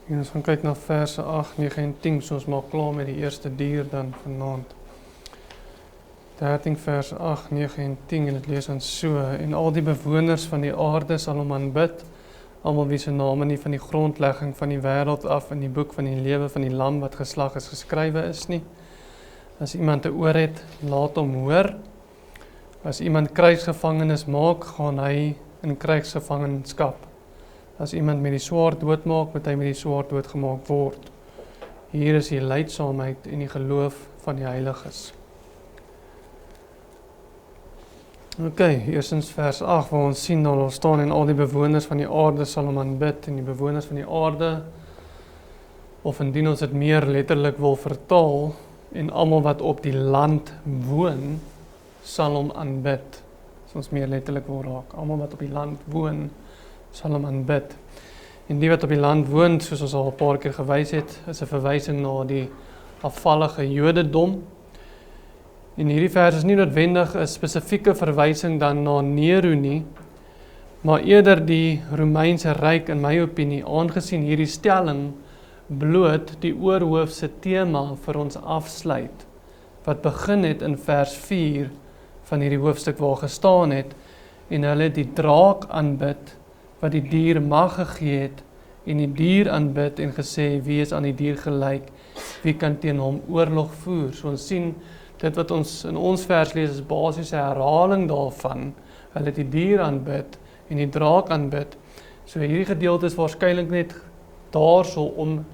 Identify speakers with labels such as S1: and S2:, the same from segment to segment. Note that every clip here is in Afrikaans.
S1: En ons gaan kyk na verse 8, 9 en 10, so ons maak klaar met die eerste dier dan vanaand. 13 verse 8, 9 en 10, en het lees ons so: En al die bewoners van die aarde sal hom aanbid, almal wie se name nie van die grondlegging van die wêreld af in die boek van die lewe van die lam wat geslag is geskrywe is nie. As iemand 'n oor het, laat hom hoor. As iemand krygsgevangenes maak, gaan hy in krygsgevangenskap. As iemand met die swaard doodmaak, moet hy met die swaard doodgemaak word. Hier is die lydsaamheid en die geloof van die heiliges. Eerstens vers 8, waar ons sien dat daar staan: en al die bewoners van die aarde sal hom aanbid. En die bewoners van die aarde, of indien ons dit meer letterlik wil vertaal, en almal wat op die land woon, sal hom aanbid. As ons meer letterlik wil raak, almal wat op die land woon, sal hom aanbid. En die wat op die land woon, soos ons al 'n paar keer gewys het, is 'n verwysing na die afvallige Jodendom. En hierdie vers is nie noodwendig 'n spesifieke verwysing dan na Nero nie, maar eerder die Romeinse ryk in my opinie, aangesien hierdie stelling bloot die oorhoofse tema vir ons afsluit, wat begin het in vers 4 van hierdie hoofstuk waar gestaan het, en hulle die draak aanbid, wat die dier mag gegee het, en die dier aanbid en gesê, wie is aan die dier gelyk, wie kan teen hom oorlog voer. So ons sien, dit wat ons in ons vers lees is basies 'n herhaling daarvan. Hulle die dier aanbid en die draak aanbid. So hierdie gedeelte is waarskynlik net daarso om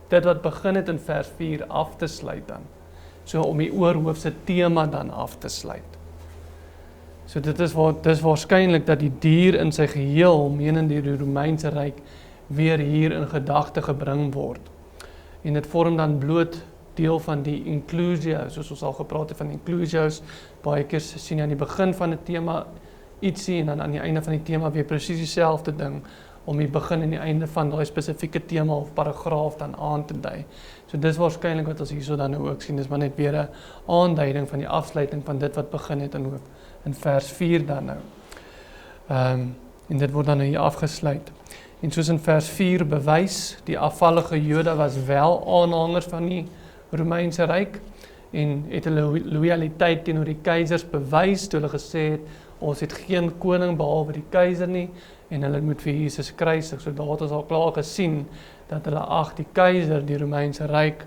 S1: dit wat begin het in vers 4 af te sluit dan. So om die oorhoofse tema dan af te sluit. So dit is waarskynlik dat die dier in sy geheel, menende die Romeinse ryk, weer hier in gedagte gebring word. En dit vorm dan bloot deel van die inclusio, soos ons al gepraat het van inclusios, baie keer sien jy aan die begin van 'n tema ietsie en dan aan die einde van die tema weer presies dieselfde ding, om die begin en die einde van daai spesifieke tema of paragraaf dan aan te dui. So dis waarskynlik wat ons hierso dan nou ook sien, dis maar net weer 'n aanduiding van die afsluiting van dit wat begin het in vers 4 dan nou. En dit word dan nou hier afgesluit. En soos in vers 4 bewys, die afvallige Jode was wel aanhangers van die Romeinse ryk en het hulle loyaliteit teenoor die keisers bewys toe hulle gesê het, ons het geen koning behalwe die keiser nie en hulle moet vir Jesus kruisig. So daar het ons al klaar gesien dat hulle ag die keiser, die Romeinse ryk,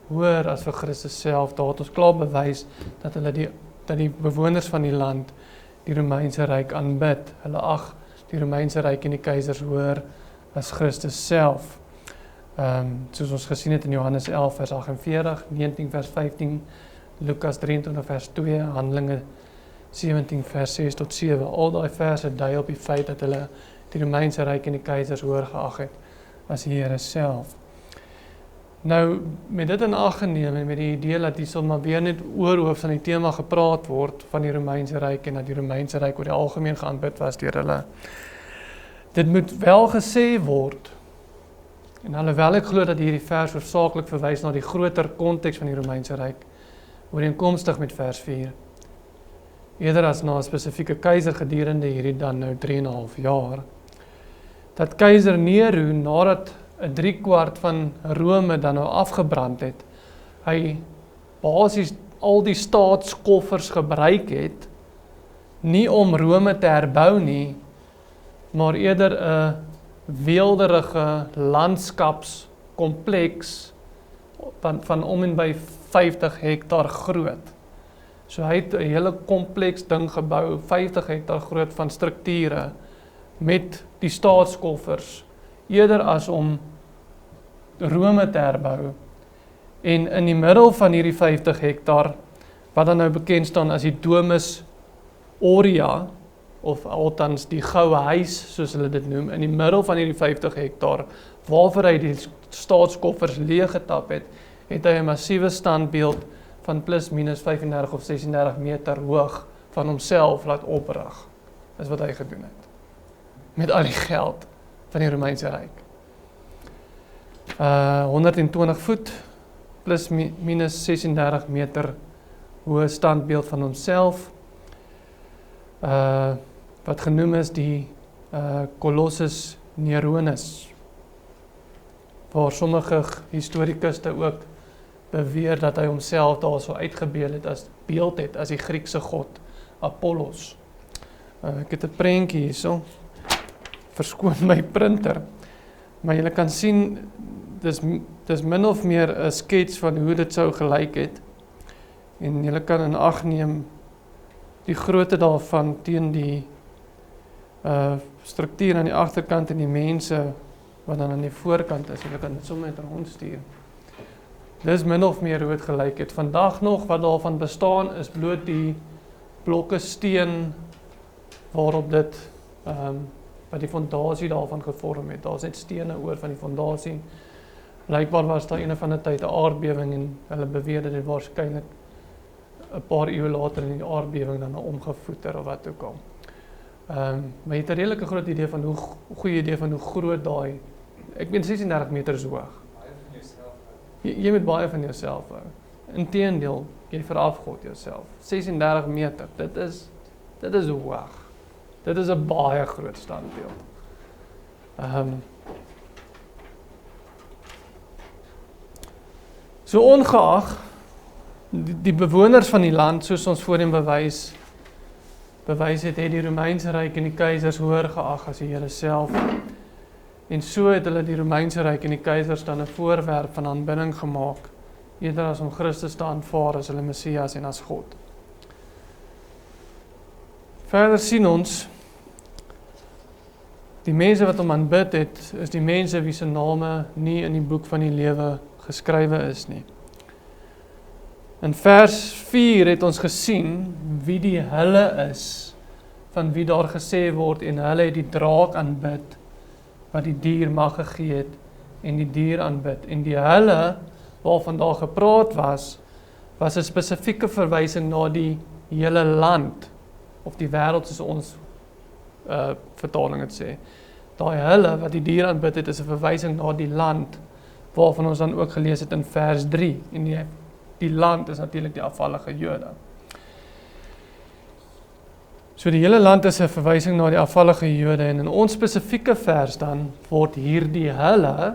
S1: hoër as vir Christus self. Daar het ons klaar bewys dat die bewoners van die land die Romeinse ryk aanbid. Hulle ag die Romeinse ryk en die keisers hoër as Christus self. Soos ons gesien het in Johannes 11 vers 48, 19 vers 15, Lukas 23 vers 2, Handelinge 17 vers 6 tot 7. Al daai verse dui op die feit dat hulle die Romeinse ryk en die keisers hoër geag het as die Here self. Nou, met dit in ag geneem en met die idee dat hier sal maar weer net oorhoofs aan die tema gepraat word van die Romeinse ryk en dat die Romeinse ryk oor die algemeen geaanbid was deur hulle. Dit moet wel gesê word, en alhoewel ek glo dat hierdie vers hoofsaaklik verwys na die groter konteks van die Romeinse ryk, ooreenkomstig met vers 4, eerder as na 'n spesifieke keiser gedurende hierdie dan nou 3,5 jaar, dat keiser Nero, nadat 'n 3/4 van Rome dan nou afgebrand het, hy basies al die staatskoffers gebruik het, nie om Rome te herbou nie, maar eerder 'n weelderige landskapskompleks van om en by 50 hektaar groot. So hy het 'n hele kompleks ding gebou, 50 hektaar groot van strukture, met die staatskoffers, eerder as om Rome te herbou. En in die middel van hierdie 50 hektaar, wat dan nou bekend staan as die Domus Aurea, of althans die goue huis, soos hulle dit noem, in die middel van hierdie 50 hektaar, waarvoor hy die staatskoffers leeggetap het, het hy 'n massiewe standbeeld van plus minus 35 of 36 meter hoog van homself laat oprig. Dis wat hy gedoen het. Met al die geld van die Romeinse ryk. 120 voet plus minus 36 meter hoë standbeeld van homself. Wat genoem is die Colossus Neronis. waar sommige historikuste ook beweer dat hy homself daar so uitgebeel het as beeld het as die Griekse god Apollos. Ek het 'n prentjie hierso. Verskoon my printer. Maar julle kan sien dis min of meer 'n skets van hoe dit sou gelyk het. En julle kan in ag neem die grootte daarvan teen die struktuur aan die agterkant en die mense wat dan aan die voorkant is. Julle kan dit sommer net rondstuur. Dis min of meer hoe het gelyk het. Vandag nog wat daarvan bestaan is bloot die blokke steen waarop dit wat die fondasie daarvan gevorm het. Daar's net stene oor van die fondasie. Blykbaar was daar een van die tyd 'n aardbewing en hulle beweer dat dit waarskynlik 'n paar eeue later in die aardbewing dan omgevoeter of wat ook al. Maar jy het 'n redelike groot idee van goeie idee van hoe groot daai, ek meen 36 meter so hoog. Jy moet baie van jouself hou. Inteendeel, jy verafgod jouself. 36 meter, dit is hoog. Dit is 'n baie groot standbeeld. So ongeag die bewoners van die land, soos ons voorheen bewys het die Romeinse Ryk en die keisers hoër geag as die Here self. En so het hulle die Romeinse Ryk en die keisers dan 'n voorwerp van aanbidding gemaak, eerder as om Christus te aanvaar as hulle Messias en as God. Verder sien ons, die mense wat hom aanbid het, is die mense wie se name nie in die boek van die lewe geskrywe is nie. In vers 4 het ons gesien wie die hulle is, van wie daar gesê word, en hulle het die draak aanbid, wat die dier mag gegee het, en die dier aanbid. En die hulle, waarvan daar gepraat was 'n spesifieke verwysing na die hele land, of die wêreld soos ons vertaling het sê. Daai hulle, wat die dier aanbid het, is 'n verwysing na die land, waarvan ons dan ook gelees het in vers 3, en die land is natuurlik die afvallige Jode. So die hele land is 'n verwysing na die afvallige Jode, en in ons spesifieke vers dan word hierdie hulle,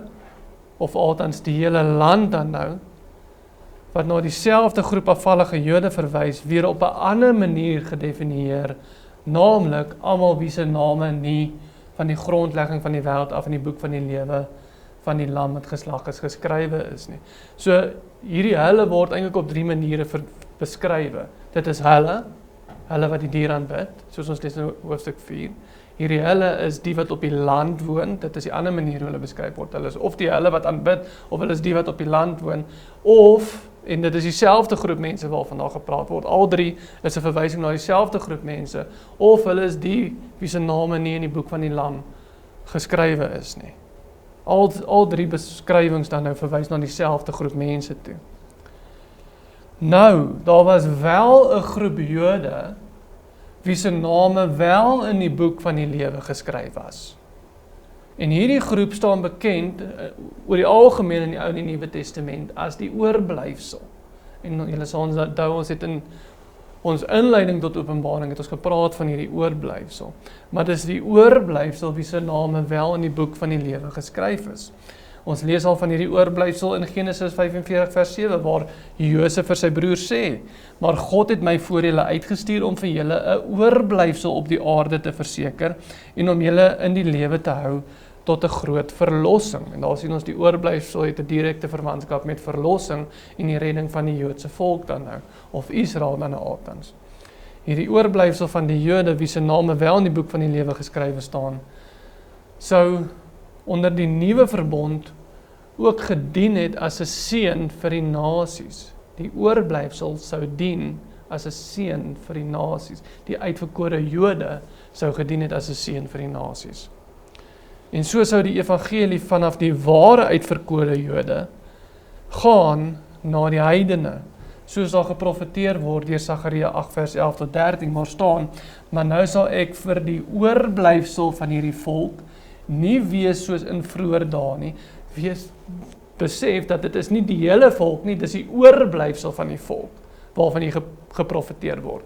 S1: of althans die hele land dan nou, wat na dieselfde groep afvallige Jode verwys, weer op 'n ander manier gedefinieer, naamlik almal wie se name nie van die grondlegging van die wêreld af in die boek van die lewe van die lam wat geslag is geskrywe is nie. So hierdie hulle word eintlik op 3 maniere beskrywe. Dit is hulle wat die dier aanbid, soos ons lees in hoofstuk 4. Hierdie hulle is die wat op die land woon, dit is die ander manier hoe hulle beskryf word. Hulle is of die hulle wat aanbid, of hulle is die wat op die land woon, of, en dit is dieselfde groep mense waarvan daar gepraat word, al 3 is 'n verwysing na dieselfde groep mense, of hulle is die wie se name nie in die boek van die lam geskrywe is nie. Al 3 beskrywings dan nou verwys na dieselfde groep mense toe. Nou, daar was wel 'n groep Jode wie se name wel in die boek van die lewe geskryf was. En hierdie groep staan bekend oor die algemeen in die Ou en die Nuwe Testament as die oorblyfsel. En julle sal onthou, ons het in ons inleiding tot Openbaring het ons gepraat van hierdie oorblyfsel. Maar dis die oorblyfsel wie se name wel in die boek van die lewe geskryf is. Ons lees al van hierdie oorblyfsel in Genesis 45 vers 7, waar Josef vir sy broer sê, maar God het my voor julle uitgestuur om vir julle 'n oorblyfsel op die aarde te verseker, en om julle in die lewe te hou tot 'n groot verlossing. En daar sien ons die oorblyfsel het 'n direkte verwantskap met verlossing en die redding van die Joodse volk dan nou, of Israel dan nou altans. Hierdie oorblyfsel van die Jode, wie se name wel in die boek van die lewe geskrywe staan, sou onder die nuwe verbond ook gedien het as 'n seën vir die nasies. Die oorblyfsel sou dien as 'n seën vir die nasies. Die uitverkore Jode sou gedien het as 'n seën vir die nasies. En so sou die evangelie vanaf die ware uitverkore Jode gaan na die heidene, soos daar geprofeteer word deur Sagaria 8 vers 11 tot 13, maar staan, maar nou sal ek vir die oorblyfsel van hierdie volk nie wees soos in vroeër dae nie, besef dat dit is nie die hele volk nie, dis die oorblyfsel van die volk, waarvan hier geprofeteer word.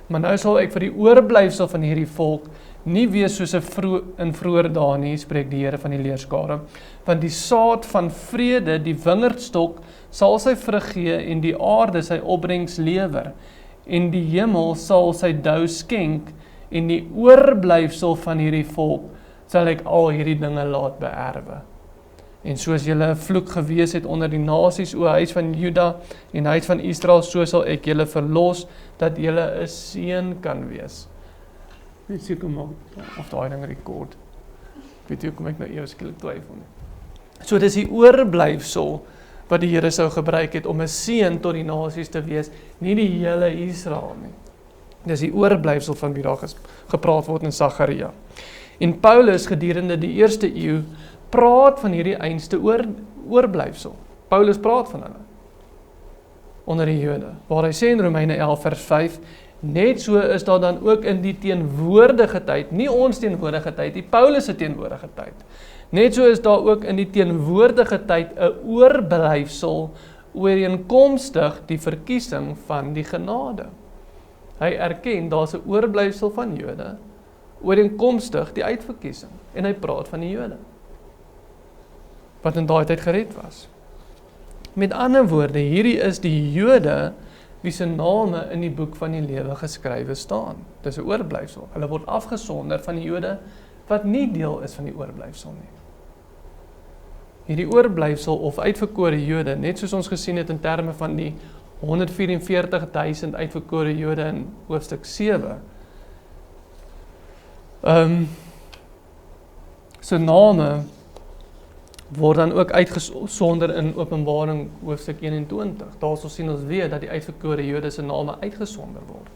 S1: Maar nou sal ek vir die oorblyfsel van hierdie volk nie wees soos in vroeër dae nie, spreek die Here van die leerskare, want die saad van vrede, die wingerdstok, sal sy vrug gee en die aarde sy opbrengs lewer, en die hemel sal sy dou skenk, en die oorblyfsel van hierdie volk sal ek al hierdie dinge laat beerwe. En soos julle 'n vloek gewees het onder die nasies, o huis van Juda en huis van Israel, so sal ek julle verlos, dat julle 'n seën kan wees. Weet jy kom of daai ding rekord. Weet jy kom ek nou eers skielik twyfel nie. So dis die oorblyfsel wat die Here sou gebruik het om 'n seën tot die nasies te wees, nie die hele Israel nie. Dis die oorblyfsel van wie daar gepraat word in Sagaria. En Paulus gedurende die eerste eeu praat van hierdie einste oorblyfsel. Paulus praat van hulle onder die Jode, waar hy sê in Romeine 11 vers 5, net so is daar dan ook in die teenwoordige tyd, nie ons teenwoordige tyd, die Paulus se teenwoordige tyd. Net so is daar ook in die teenwoordige tyd 'n oorblyfsel ooreenkomstig die verkiesing van die genade. Hy erken daar's 'n oorblyfsel van Jode ooreenkomstig die uitverkiesing en hy praat van die Jode wat in daai tyd gered was. Met ander woorde, hierdie is die Jode wie se name in die boek van die lewe geskrywe staan. Dis 'n oorblyfsel. Hulle word afgesonder van die Jode wat nie deel is van die oorblyfsel nie. Hierdie oorblyfsel of uitverkore Jode, net soos ons gesien het in terme van die 144.000 uitverkore Jode in hoofstuk 7. So name word dan ook uitgesonder in Openbaring hoofstuk 21. Daar sien ons weer dat die uitverkore Jode se name uitgesonder word.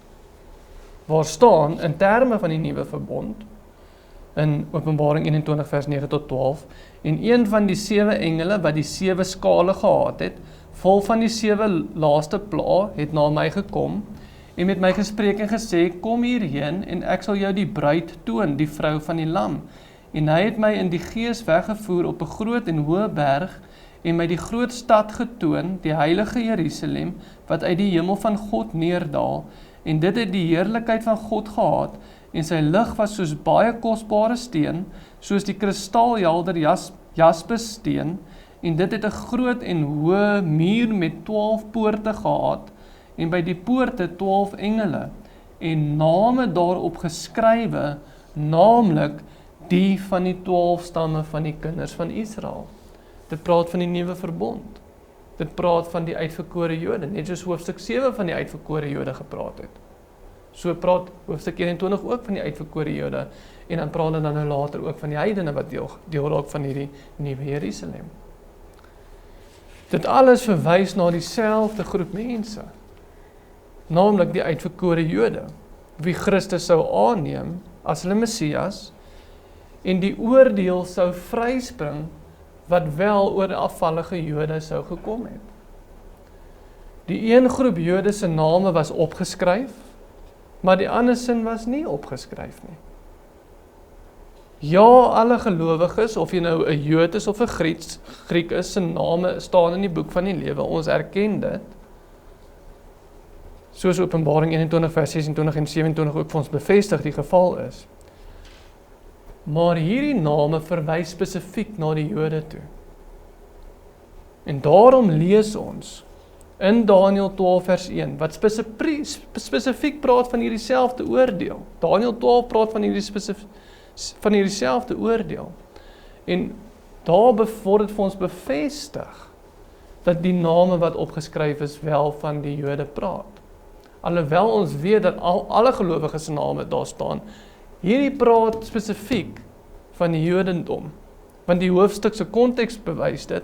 S1: Waar staan in terme van die nuwe verbond in Openbaring 21 vers 9 tot 12 en een van die 7 engele wat die 7 skale gehad het, vol van die 7 laaste pla, het na my gekom en met my gespreek en gesê, kom hierheen en ek sal jou die bruid toon, die vrou van die lam. En hy het my in die gees weggevoer op 'n groot en hoë berg en my die groot stad getoon, die heilige Jerusalem, wat uit die hemel van God neerdaal, en dit het die heerlikheid van God gehad, en sy lig was soos baie kosbare steen, soos die kristalhelder jaspissteen, en dit het 'n groot en hoë muur met 12 poorte gehad, en by die poorte 12 engele, en name daarop geskrywe, naamlik die van die 12 stamme van die kinders van Israel. Dit praat van die nuwe verbond. Dit praat van die uitverkore Jode, net soos hoofstuk 7 van die uitverkore Jode gepraat het. So praat hoofstuk 21 ook van die uitverkore Jode, en dan praat hulle dan nou later ook van die heidene wat deel raak van hierdie nuwe Jerusalem. Dit alles verwys na dieselfde groep mense, naamlik die uitverkore Jode, wie Christus sou aanneem as hulle Messias, en die oordeel sou vryspring, wat wel oor die afvallige Jode sou gekom het. Die een groep Jode se name was opgeskryf, maar die ander sin was nie opgeskryf nie. Ja, alle gelowiges, of jy nou 'n Jood is of 'n Griek is, se name staan in die boek van die lewe, ons erken dit, soos Openbaring 21 vers 26 en 27 ook vir ons bevestig die geval is. Maar hierdie name verwys spesifiek na die Jode toe. En daarom lees ons in Daniël 12 vers 1, wat spesifiek praat van hierdie selfde oordeel. Daniël 12 praat van hierdie selfde oordeel. En daar word dit vir ons bevestig, dat die name wat opgeskryf is wel van die Jode praat. Alhoewel ons weet dat alle gelowiges se name daar staan, hierdie praat spesifiek van die Jodendom, want die hoofstuk se konteks bewys dit,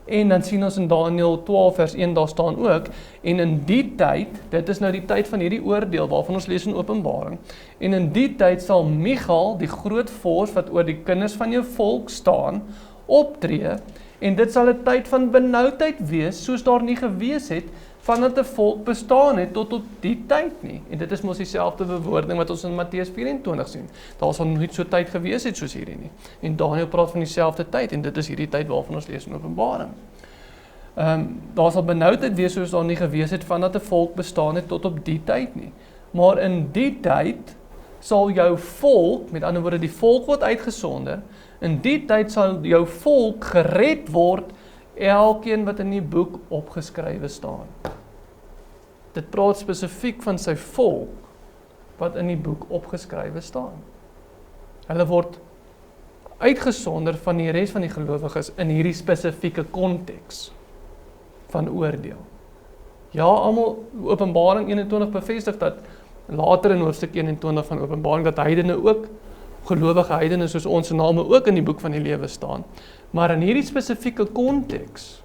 S1: en dan sien ons in Daniël 12 vers 1, daar staan ook, en in die tyd, dit is nou die tyd van hierdie oordeel, waarvan ons lees in Openbaring, en in die tyd sal Michael, die groot vors wat oor die kinders van jou volk staan, optree, en dit sal 'n tyd van benoudheid wees, soos daar nie gewees het, vandat 'n volk bestaan het tot op die tyd nie. En dit is mos dieselfde bewoording wat ons in Matteus 24 sien. Daar sal nooit so tyd gewees het soos hierdie nie. En Daniël praat van dieselfde tyd, en dit is hierdie tyd waarvan ons lees in Openbaring. Daar sal benoudheid wees soos daar nie gewees het vandat 'n volk bestaan het tot op die tyd nie. Maar in die tyd sal jou volk, met ander woorde die volk word uitgesonder, in die tyd sal jou volk gered word, elkeen wat in die boek opgeskrywe staan. Dit praat spesifiek van sy volk, wat in die boek opgeskrywe staan. Hulle word uitgesonder van die res van die gelowiges in hierdie spesifieke konteks van oordeel. Ja, almal, Openbaring 21 bevestig dat, later in hoofstuk 21 van Openbaring, dat heidene ook, gelowige heidene soos ons name ook in die boek van die lewe staan. Maar in hierdie spesifieke konteks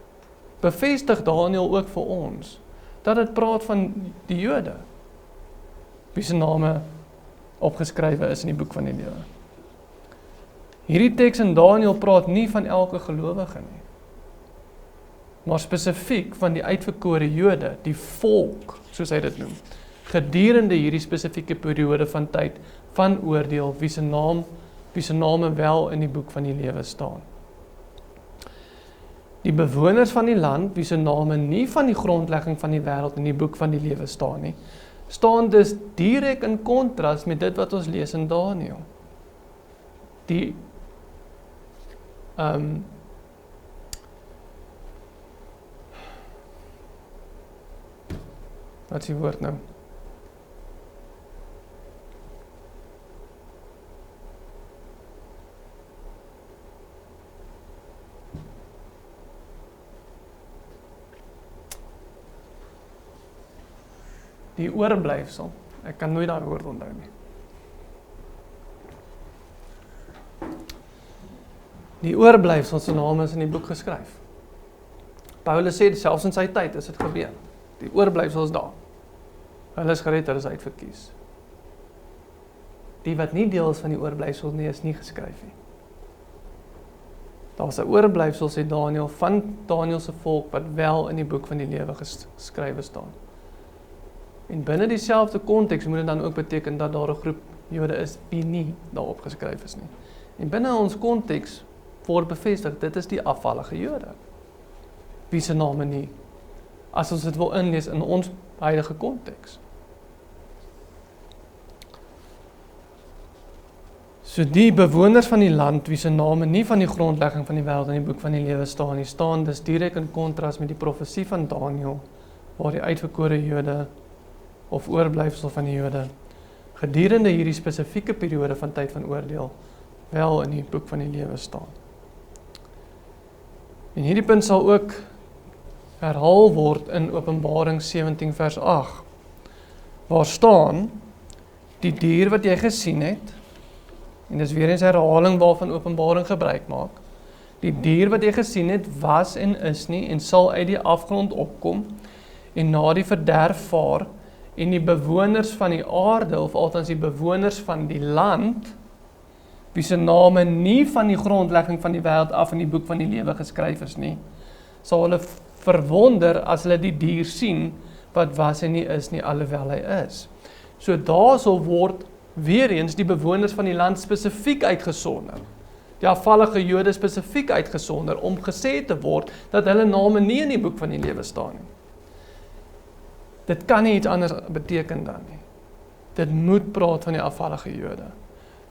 S1: bevestig Daniël ook vir ons, dat dit praat van die Jode, wie se name opgeskrywe is in die boek van die lewe. Hierdie teks in Daniël praat nie van elke gelowige nie, maar spesifiek van die uitverkore Jode, die volk, soos hy dit noem, gedurende hierdie spesifieke periode van tyd, van oordeel, wie se name wel in die boek van die lewe staan. Die bewoners van die land, wie se name nie van die grondlegging van die wêreld in die boek van die lewe staan nie, staan dus direk in kontras met dit wat ons lees in Daniël. Wat is die woord nou? Die oorblyfsel. Ek kan nooit daai woord onthou nie. Die oorblyfsel se name is in die boek geskryf. Paulus sê, selfs in sy tyd is dit gebeur. Die oorblyfsel is daar. Hulle is gered, hulle is uitverkies. Die wat nie deel is van die oorblyfsel nie, is nie geskryf nie. Daar was 'n oorblyfsel, sê Daniël, van Daniël se volk, wat wel in die boek van die lewe geskrywe staan. En binne dieselfde konteks moet dit dan ook beteken dat daar 'n groep Jode is wie nie daarop geskryf is nie. En binne ons konteks word bevestig, dit is die afvallige Jode. Wie se name nie, as ons dit wil inlees in ons huidige konteks. So die bewoners van die land, wie se name nie van die grondlegging van die wêreld in die boek van die lewe staan nie, staan dus direk in kontras met die profesie van Daniël, waar die uitverkore Jode of oorblyfsel van die Jode gedurende hierdie spesifieke periode van tyd van oordeel wel in die boek van die lewe staan. En hierdie punt sal ook herhaal word in Openbaring 17 vers 8, waar staan, die dier wat jy gesien het, en dis weer eens herhaling waarvan Openbaring gebruik maak, die dier wat jy gesien het, was en is nie, en sal uit die afgrond opkom, en na die verderf vaar, en die bewoners van die aarde, of althans die bewoners van die land, wie se name nie van die grondlegging van die wêreld af in die boek van die lewe geskryf is nie, sal hulle verwonder as hulle die dier sien, wat was en nie is nie, alhoewel hy is. So daar sal word weer eens die bewoners van die land spesifiek uitgesonder. Die afvallige Jode spesifiek uitgesonder, om gesê te word, dat hulle name nie in die boek van die lewe staan nie. Dit kan nie iets anders beteken dan nie. Dit moet praat van die afvallige Jode.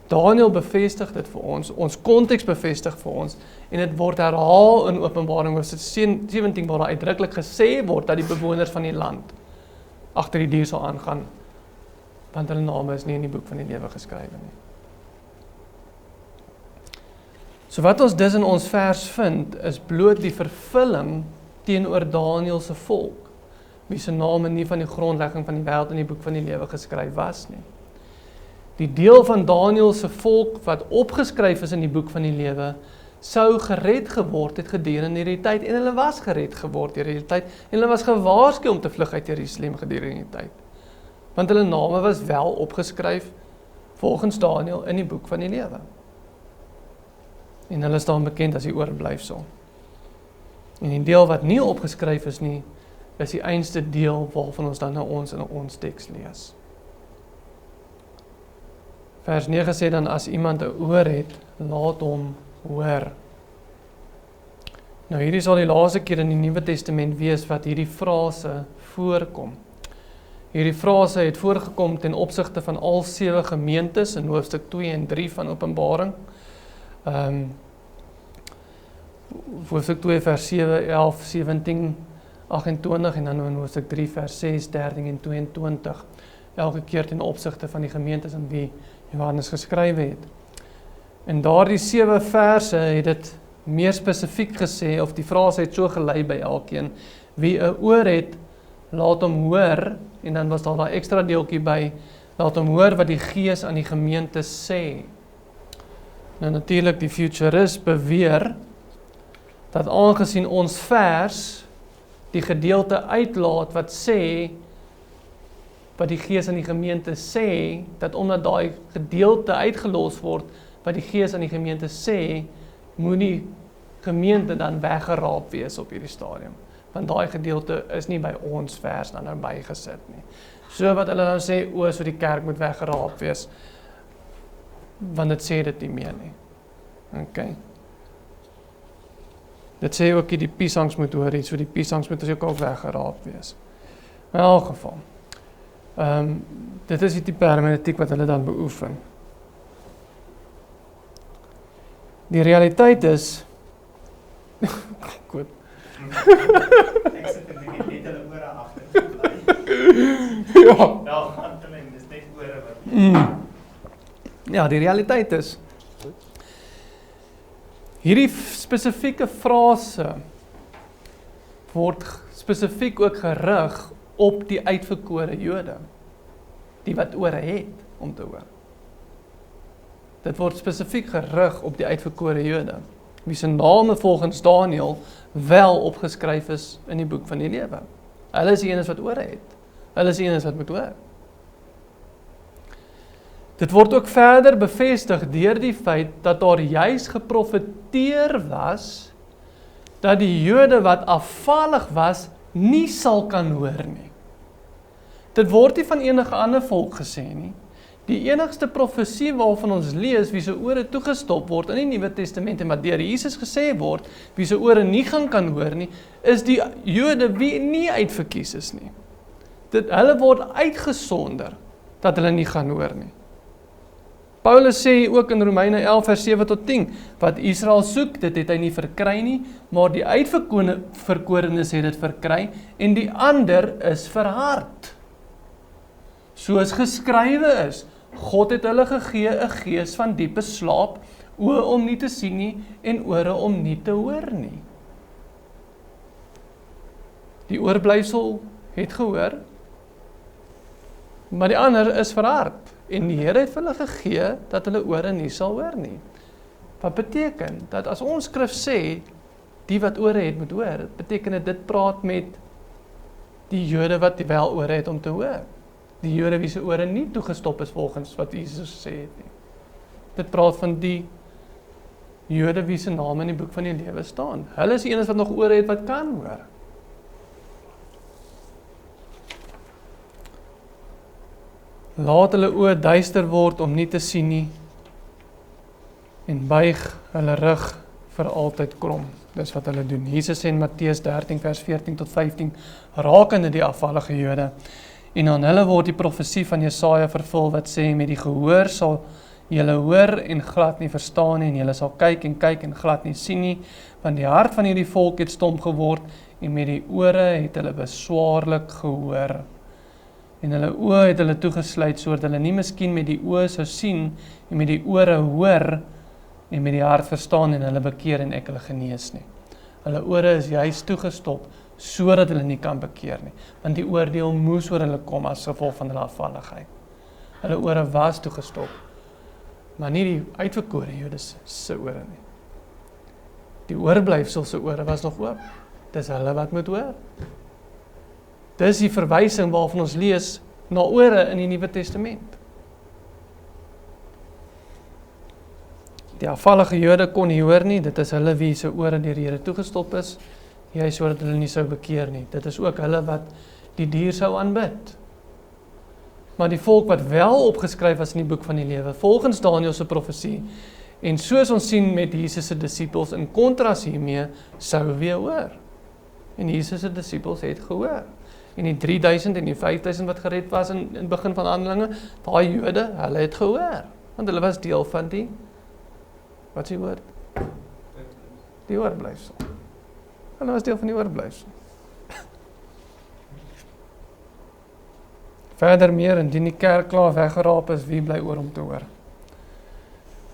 S1: Daniël bevestig dit vir ons konteks bevestig vir ons, en dit word herhaal in Openbaring hoofstuk 17, waar daar uitdruklik gesê word, dat die bewoners van die land agter die dier sal aangaan, want hulle name is nie in die boek van die lewe geskrywe nie. So wat ons dus in ons vers vind, is bloot die vervulling teenoor Daniël se volk, wie se name nie van die grondlegging van die wêreld in die boek van die lewe geskryf was nie. Die deel van Daniël se volk wat opgeskryf is in die boek van die lewe, sou gered geword het gedurende hierdie tyd, en hulle was gered geword hierdie tyd, en hulle was gewaarsku om te vlug uit Jerusalem gedurende hierdie tyd. Want hulle name was wel opgeskryf volgens Daniël in die boek van die lewe. En hulle staan bekend as die oorblyfsel. En die deel wat nie opgeskryf is nie, is die einste deel waarvan ons dan nou in ons teks lees. Vers 9 sê dan, as iemand 'n oor het, laat hom hoor. Nou hierdie sal die laaste keer in die Nuwe Testament wees wat hierdie frase voorkom. Hierdie frase het voorgekom ten opsigte van al 7 gemeentes in hoofstuk 2 en 3 van Openbaring. Hoofstuk 2 vers 7, 11, 17, 28 en dan in hoofstuk 3 vers 6, 13 en 22. Elke keer ten opsigte van die gemeentes aan wie Johannes geskrywe het. En daardie 7 verse het dit meer spesifiek gesê, of die frase het so gelei by elkeen, wie 'n oor het, laat hom hoor, en dan was daar 'n ekstra deeltjie by, laat hom hoor wat die Gees aan die gemeente sê. Nou natuurlik die futurist beweer, dat aangesien ons vers die gedeelte uitlaat wat sê, wat die Gees aan die gemeente sê, dat omdat daai gedeelte uitgelos word, wat die Gees aan die gemeente sê, moet die gemeente dan weggeraap wees op hierdie stadium. Want daai gedeelte is nie by ons vers dan nou bygesit nie. So wat hulle dan sê, so die kerk moet weggeraap wees, want dit sê dit nie meer nie. Okay. Dit sê ook die piesangs moet hoor, so die piesangs moet ook weggeraap wees. In elk geval. Dit is die hermeneutiek wat hulle dan beoefen. Die realiteit is, goed.
S2: Ek sit net hulle ore agter.
S1: Ja.
S2: Dis net ore wat.
S1: Ja, die realiteit is, hierdie spesifieke frase word spesifiek ook gerig op die uitverkore Jode, die wat ore het om te hoor. Dit word spesifiek gerig op die uitverkore Jode, wie se name volgens Daniël wel opgeskryf is in die boek van die lewe. Hulle is die enes wat ore het. Hulle is die enes wat moet hoor. Dit word ook verder bevestig deur die feit dat daar juis geprofeteer was dat die Jode wat afvallig was nie sal kan hoor nie. Dit word nie van enige ander volk gesê nie. Die enigste profesie waarvan ons lees wie se ore toegestop word in die Nuwe Testament en wat deur Jesus gesê word, wie se ore nie kan hoor nie, is die Jode wie nie uitverkies is nie. Hulle word uitgesonder dat hulle nie gaan hoor nie. Paulus sê ook in Romeine 11 vers 7 tot 10, wat Israel soek, dit het hy nie verkry nie, maar die uitverkorenes het dit verkry, en die ander is verhard. Soos geskrywe is, God het hulle gegee 'n gees van diepe slaap, oë om nie te sien nie, en ore om nie te hoor nie. Die oorblyfsel het gehoor, maar die ander is verhard. En die Here het vir hulle gegee, dat hulle ore nie sal hoor nie. Wat beteken, dat as ons skrif sê, die wat ore het moet hoor, beteken dit praat met die Jode wat wel ore het om te hoor. Die Jode wie se ore nie toegestop is volgens wat Jesus gesê het nie. Dit praat van die Jode wie se name in die boek van die lewe staan. Hulle is die enes wat nog ore het wat kan hoor. Laat hulle oë duister word om nie te sien nie, en buig hulle rug vir altyd krom. Dis wat hulle doen. Jesus sê in Matteus 13 vers 14 tot 15, rakende die afvallige Jode, en aan hulle word die profesie van Jesaja vervul wat sê, met die gehoor sal julle hoor en glad nie verstaan nie, en julle sal kyk en glad nie sien nie, want die hart van hierdie volk het stom geword, en met die ore het hulle beswaarlik gehoor. En hulle oë het hulle toegesluit, sodat hulle nie miskien met die oë sou sien, en met die ore hoor, en met die hart verstaan, en hulle bekeer en ek hulle genees nie. Hulle ore is juist toegestop, sodat hulle nie kan bekeer nie, want die oordeel moes oor hulle kom as gevolg van hulle afvalligheid. Hulle ore was toegestop, maar nie die uitverkore Jode se ore nie. Die oorblyfsel se ore was nog oop. Dis hulle wat moet hoor. Dis die verwysing waarvan ons lees na ore in die Nuwe Testament. Die afvallige Jode kon nie hoor nie, dit is hulle wie se ore deur die Here toegestop is, juist sodat hulle nie sou bekeer nie. Dit is ook hulle wat die dier sou aanbid. Maar die volk wat wel opgeskryf was in die boek van die lewe, volgens Daniël se profesie, en soos ons sien met Jesus se disippels in kontras hiermee, sou weer hoor. En Jesus se disippels het gehoor. en die 3000 en die 5000 wat gered was in die begin van Handelinge, daai Jode, hulle het gehoor, want hulle was deel van die, wat is die woord? Die oorblyfsel. Hulle was deel van die oorblyfsel. Verder meer, indien die kerk klaar weggeraap is, wie bly oor om te hoor?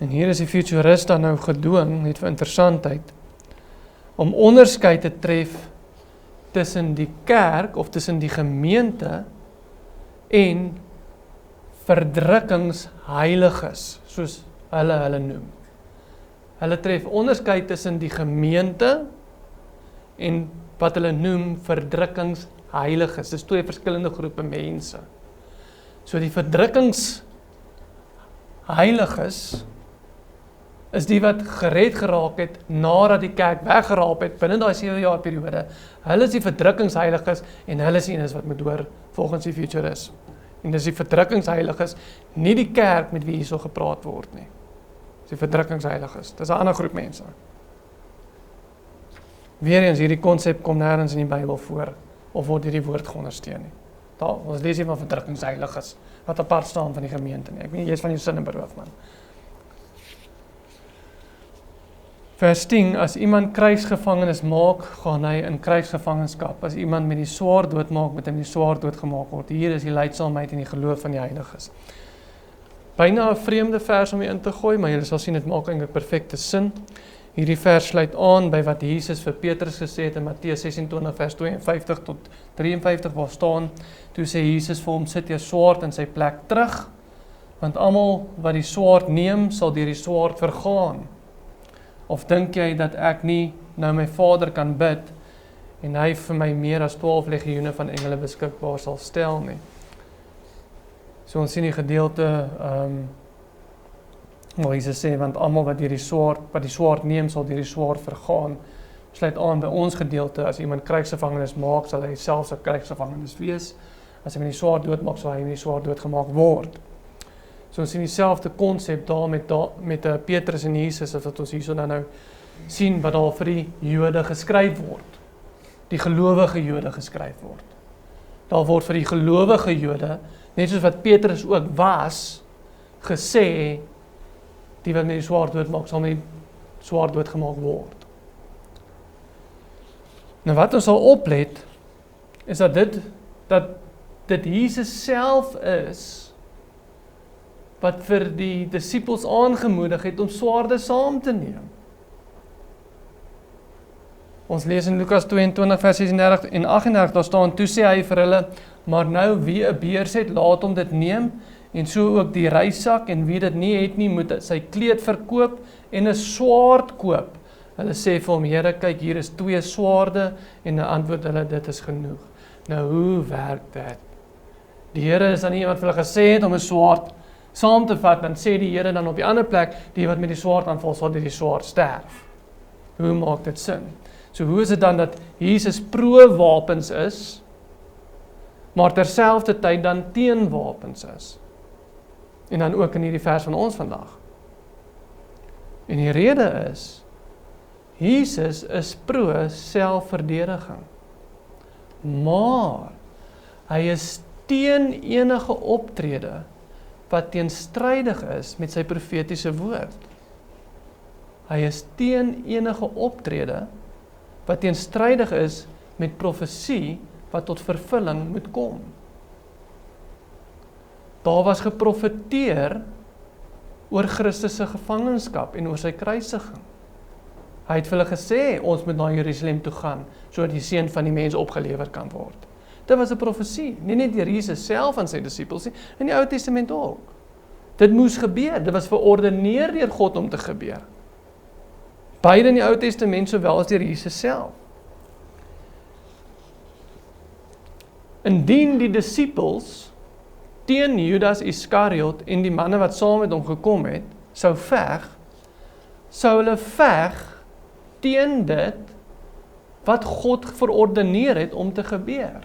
S1: En hier is die futurist dan nou gedwing, net vir interessantheid, om onderskeid te tref tussen die kerk of tussen die gemeente en verdrukkingsheiliges, soos hulle noem. Hulle tref onderskeid tussen die gemeente en wat hulle noem verdrukkingsheiliges. Dis twee verskillende groepe mense. So die verdrukkingsheiliges is die wat gered geraak het nadat die kerk weggeraap het binne daai 7 jaar periode. Hulle is die verdrukkingsheiliges en hulle is die enes wat moet hoor volgens die futurist. En dis die verdrukkingsheiliges, nie die kerk met wie hierso gepraat word nie. Dis die verdrukkingsheiliges. Dis 'n ander groep mense. Weereens hierdie konsep kom nêrens in die Bybel voor of word hierdie woord geondersteun nie. Daar ons lees hier van verdrukkingsheiliges wat apart staan van die gemeente nie. Ek weet jy is van jou sinne beroof man. Vers 10, as iemand krygsgevangenes maak, gaan hy in krygsgevangenskap. As iemand met die swaard doodmaak, moet hy met die swaard doodgemaak word. Hier is die lydsaamheid en die geloof van die heiliges. Byna 'n vreemde vers om hier in te gooi, maar julle sal sien, dit maak eintlik perfekte sin. Hierdie vers sluit aan by wat Jesus vir Petrus gesê het in Matteus 26 vers 52 tot 53 waar staan, toe sê Jesus vir hom, sit jou swaard in sy plek terug, want almal wat die swaard neem, sal deur die swaard vergaan. Of dink jy dat ek nie nou my Vader kan bid en hy vir my meer as 12 legioene van engele beskikbaar sal stel nie? So ons sien die gedeelte waar Jesus sê, want almal wat die swaard neem, sal deur die swaard vergaan. Sluit aan by ons gedeelte, as iemand krygsgevangenes maak, sal hy selfs 'n krygsgevangenes wees. As hy met die swaard doodmaak, sal hy met die swaard doodgemaak word. So ons sien dieselfde konsep daar met Petrus en Jesus, as wat ons hierso nou sien, wat daar vir die Jode geskryf word. Die gelowige Jode geskryf word. Daar word vir die gelowige Jode, net soos wat Petrus ook was, gesê, die wat met die swaard doodmaak, sal met die swaard doodgemaak word. Nou wat ons sal oplet, is dat dit Jesus self is, wat vir die disippels aangemoedig het om swaarde saam te neem. Ons lees in Lukas 22 vers 36 en 38, daar staan, toe sê hy vir hulle, maar nou wie 'n beurs het, laat hom dit neem, en so ook die reissak, en wie dit nie het nie, moet sy kleed verkoop en 'n swaard koop. Hulle sê vir hom, Here, kyk, hier is 2 swaarde, en hy antwoord hulle, dit is genoeg. Nou, hoe werk dit? Die Here is dan nie iemand vir hulle gesê het om 'n swaard saam te vat, dan sê die Here dan op die ander plek, die wat met die swaard aanval, sal deur die swaard sterf. Hoe maak dit sin? So hoe is dit dan dat Jesus pro-wapens is, maar terselfdertyd dan teen wapens is? En dan ook in hierdie vers van ons vandag. En die rede is, Jesus is pro-selfverdediging. Maar, hy is teen enige optrede wat teenstrydig is met sy profetiese woord. Hy is teen enige optrede wat teenstrydig is met profesie wat tot vervulling moet kom. Daar was geprofeteer oor Christus se gevangenskap en oor sy kruisiging. Hy het vir hulle gesê, ons moet na Jerusalem toe gaan, sodat die seun van die mens opgelewer kan word. Dit was 'n profesie, nie net deur Jesus self aan sy disippels nie, in die Ou Testament ook. Dit moes gebeur, dit was verordeneer deur God om te gebeur. Beide in die Ou Testament sowel as deur Jesus self. Indien die disippels teen Judas Iskariot en die manne wat saam met hom gekom het, sou hulle veg teen dit wat God verordeneer het om te gebeur.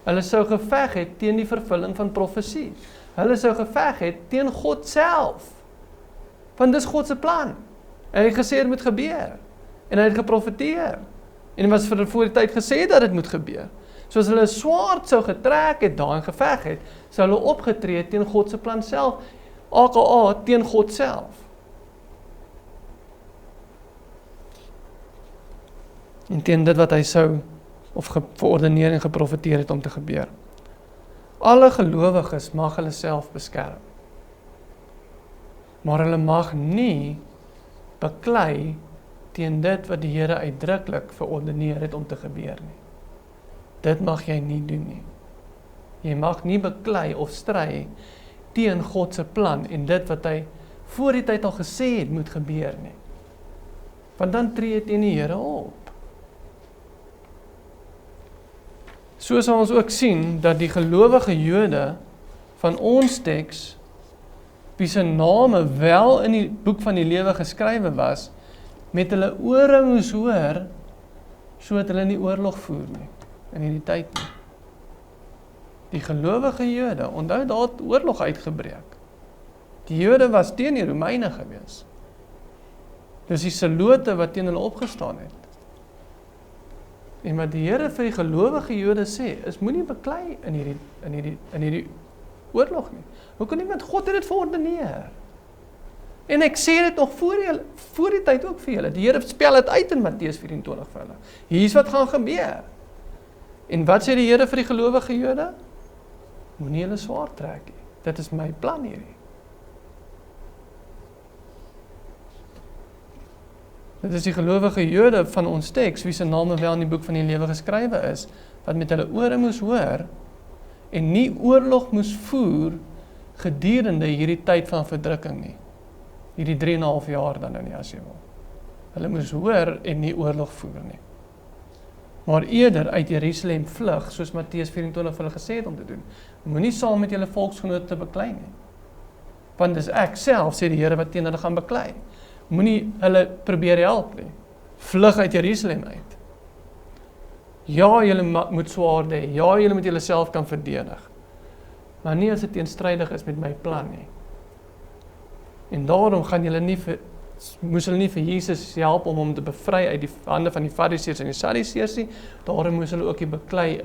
S1: Hulle sou geveg het teen die vervulling van profesie. Hulle sou geveg het teen God self. Want dis God se plan. En hy het gesê dit moet gebeur. En hy het geprofeteer. En dit was voor die tyd gesê dat dit moet gebeur. So as hulle 'n swaard sou getrek het daar en geveg het, sou hulle opgetree het teen God se plan self, aka teen God self. En teen dit wat hy sou, of verordeneer en geprofeteer het om te gebeur. Alle gelowiges mag hulle self beskerm. Maar hulle mag nie beklei teen dit wat die Here uitdruklik verordeneer het om te gebeur nie. Dit mag jy nie doen nie. Jy mag nie beklei of stry teen God se plan en dit wat hy voor die tyd al gesê het moet gebeur nie. Want dan tree jy teen die Here op. So sal ons ook sien dat die gelowige Jode van ons teks, wie se name wel in die boek van die lewe geskrywe was, met hulle ore moes hoor, sodat hulle nie oorlog voer nie, in hierdie tyd nie. Die gelowige Jode, onthou daar het oorlog uitgebreek. Die Jode was teen die Romeine gewees. Dis die Selote wat teen hulle opgestaan het. En wat die Here vir die gelowige Jode sê, is moenie beklei in hierdie oorlog nie. Hoe kan iemand, God het dit verordeneer? En ek sê dit nog voor die tyd ook vir julle. Die Here spel dit uit in Matteus 24 vir hulle. Hier's wat gaan gebeur. En wat sê die Here vir die gelowige Jode? Moenie hulle swaard trek nie. Dit is my plan hierdie. Dit is die gelowige Jode van ons teks, wie se name wel in die boek van die lewe geskrywe is, wat met hulle ore moes hoor, en nie oorlog moes voer, gedurende hierdie tyd van verdrukking nie. Hierdie 3,5 jaar dan nou nie, as jy wil. Hulle moes hoor en nie oorlog voer nie. Maar eerder uit Jerusalem vlug, soos Matteus 24 vir hulle gesê het om te doen. Moenie saam met julle volksgenote beklei nie. Want dis ek self, sê die Here, wat teen hulle gaan beklei. Moenie hulle probeer help nie. Vlug uit Jerusalem uit. Ja, julle moet swaarde hê. Ja, julle moet julle self kan verdedig. Maar nie as dit teenstrydig is met my plan nie. En daarom gaan moes hulle nie vir Jesus help om hom te bevry uit die hande van die Fariseërs en die Sadduseërs nie. Daarom moes hulle ook nie beklei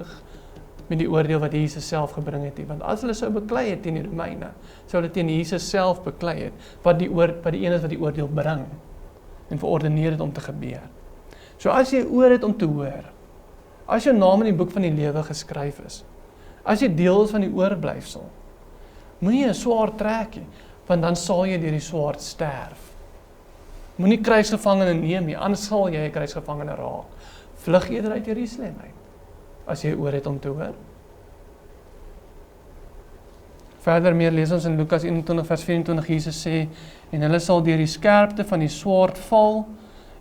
S1: met die oordeel wat Jesus self gebring het nie. Want as hulle sou beklei het teen die Romeine, sou hulle teen Jesus self beklei het, wat die een is wat die oordeel bring en verordeneer het om te gebeur. So as jy oor het om te hoor, as jou naam in die boek van die lewe geskryf is, as jy deel is van die oorblyfsel, moenie 'n swaard trek nie, want dan sal jy deur die swaard sterf. Moenie krygsgevangene neem nie, anders sal jy 'n krygsgevangene raak. Vlug eerder uit Jerusalem uit, as jy oor het om te hoor. Verder meer lees ons in Lukas 21 vers 24, Jesus sê, en hulle sal deur die skerpte van die swaard val,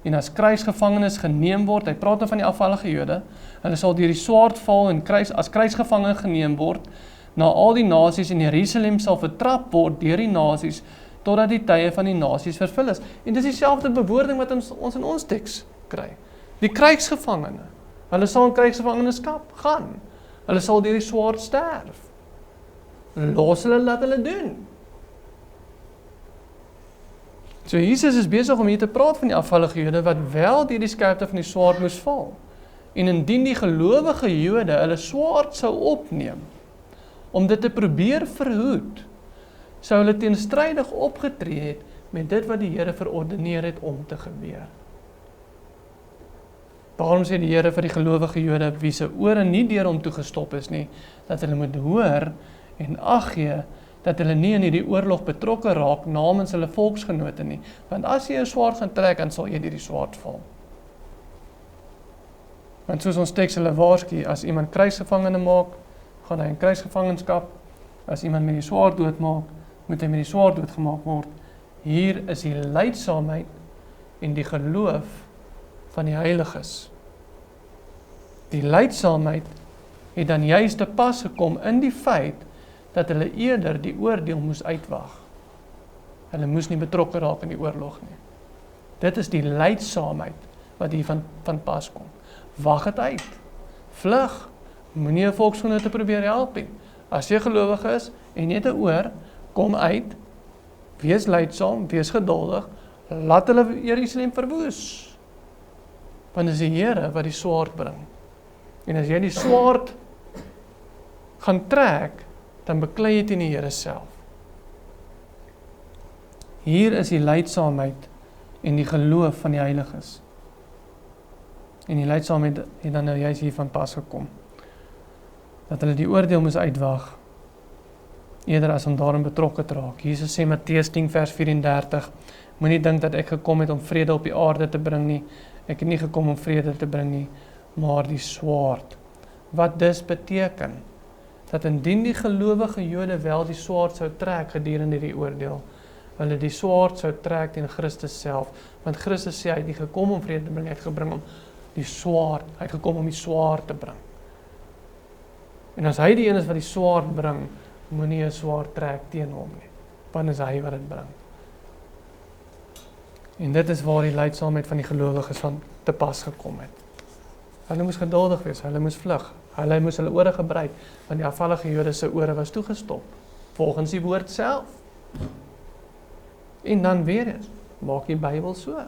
S1: en as krygsgevangenes geneem word, hy praat van die afvallige Jode, hulle sal deur die swaard val en as krygsgevangene geneem word, na al die nasies, en Jerusalem sal vertrap word deur die nasies, totdat die tye van die nasies vervul is. En dis dieselfde bewoording wat ons in ons teks kry. Die krygsgevangene, hulle sal in krygsgevangenskap gaan. Hulle sal deur die swaard sterf. Los hulle, laat hulle doen. So Jesus is besig om hier te praat van die afvallige Jode, wat wel deur die skerpte van die swaard moes val. En indien die gelowige Jode hulle swaard sou opneem, om dit te probeer verhoed, sou hulle teenstrydig opgetree het met dit wat die Here verordeneer het om te gebeur. Daarom sê die Here vir die gelowige Jode, wie se ore nie deur hom toegestop is nie, dat hulle moet hoor en ag gee, dat hulle nie in hierdie oorlog betrokke raak namens hulle volksgenote nie, want as jy 'n swaard gaan trek, dan sal jy deur die swaard val. Want soos ons teks hulle waarsku, as iemand krygsgevangene maak, gaan hy in krygsgevangenskap, as iemand met die swaard doodmaak, moet hy met die swaard doodgemaak word. Hier is die lydsaamheid en die geloof van die heiliges. Die lydsaamheid het dan juist te pas gekom in die feit dat hulle eerder die oordeel moes uitwag. Hulle moes nie betrokke raak in die oorlog nie. Dit is die lydsaamheid wat hier van pas kom. Wag het uit. Vlug. Moenie 'n volksgenote probeer help nie. As jy gelowig is en jy het 'n oor, kom uit. Wees lydsaam, wees geduldig. Laat hulle Jerusalem verwoes. Want dit is die Here wat die swaard bring. En as jy die swaard gaan trek, dan beklei jy teen die Here self. Hier is die lydsaamheid en die geloof van die heiliges. En die lydsaamheid het dan nou juist hier van pas gekom. Dat hulle die oordeel moes uitwag, eerder as om daarin betrokke te raak. Jesus sê Matteus 10 vers 34, moenie dink dat ek gekom het om vrede op die aarde te bring nie. Ek het nie gekom om vrede te bring nie, maar die swaard. Wat dus beteken, dat indien die gelowige Jode wel die swaard sou trek gedurende die oordeel, hulle die swaard sou trek teen Christus self, want Christus sê, hy het nie gekom om vrede te bring, hy het gebring om die swaard, hy het gekom om die swaard te bring. En as hy die een is wat die swaard bring, moenie 'n swaard trek teen hom nie, want is hy wat dit bring. En dit is waar die lydsaamheid van die gelowiges van te pas gekom het. Hulle moes geduldig wees, hulle moes vlug, hulle moes hulle ore gebreid, want die afvallige Jode se ore was toegestop, volgens die woord self. En dan weer eens, maak die Bybel so,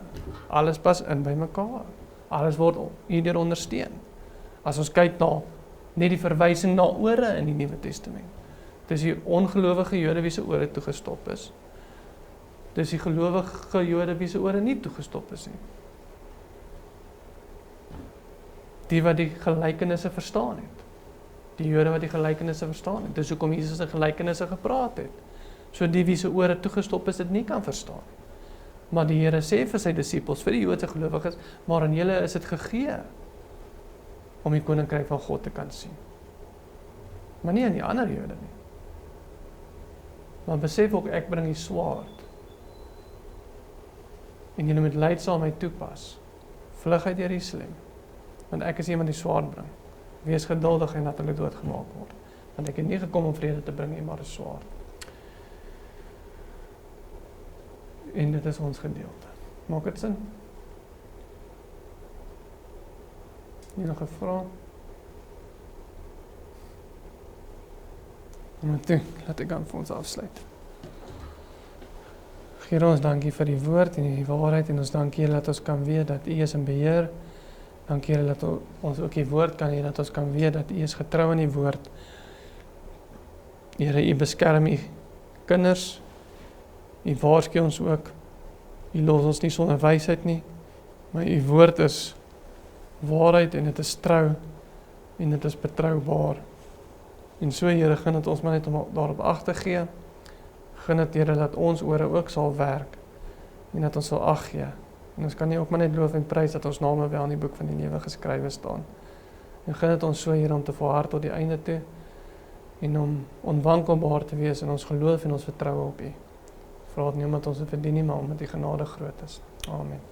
S1: alles pas in by mekaar, alles word hierdeur ondersteun. As ons kyk na net die verwysing na ore in die Nuwe Testament, dis die ongelowige Jode wie se ore toegestop is, dis die gelowige Jode wie se ore nie toegestop is nie. Die wat die gelykenisse verstaan het. Die Jode wat die gelykenisse verstaan het. Dis hoekom Jesus die gelykenisse gepraat het. So die wie se ore toegestop is, dit nie kan verstaan. Maar die Here sê vir sy disippels, vir die Joodse gelowiges, maar aan julle is dit gegee om die koninkryk van God te kan sien. Maar nie aan die ander Jode nie. Maar besef ook, ek bring die swaard. En julle moet lydsaamheid toepas. Vlug uit Jerusalem. Want ek is iemand die swaard bring. Wees geduldig en dat hulle doodgemaak word. Want ek het nie gekom om vrede te bring nie, maar 'n swaard. En dit is ons gedeelte. Maak dit sin? Nie nog 'n vraag? Laat ek dan vir ons afsluit. Here, ons dankie vir die woord en die waarheid en ons dankie dat ons kan weet dat U is in beheer. Dankie Here dat ons ook die woord kan hê, dat ons kan weet dat U is getrou in die woord. Here, U beskerm U kinders, U waarsku ons ook, U los ons nie sonder wysheid nie, maar U woord is waarheid en dit is trou en dit is betroubaar. En so Here, gun dit ons maar net om daarop ag te gee, gun dit Here dat ons ore ook sal werk en dat ons sal ag gee. En ons kan nie ook maar net loof en prys dat ons name wel in die boek van die lewe geskrywe staan. En gun dit ons so Here om te volhard tot die einde toe en om onwankelbaar te wees in ons geloof en ons vertroue op U. Vra dit nie omdat ons dit verdien nie, maar omdat U genade groot is. Amen.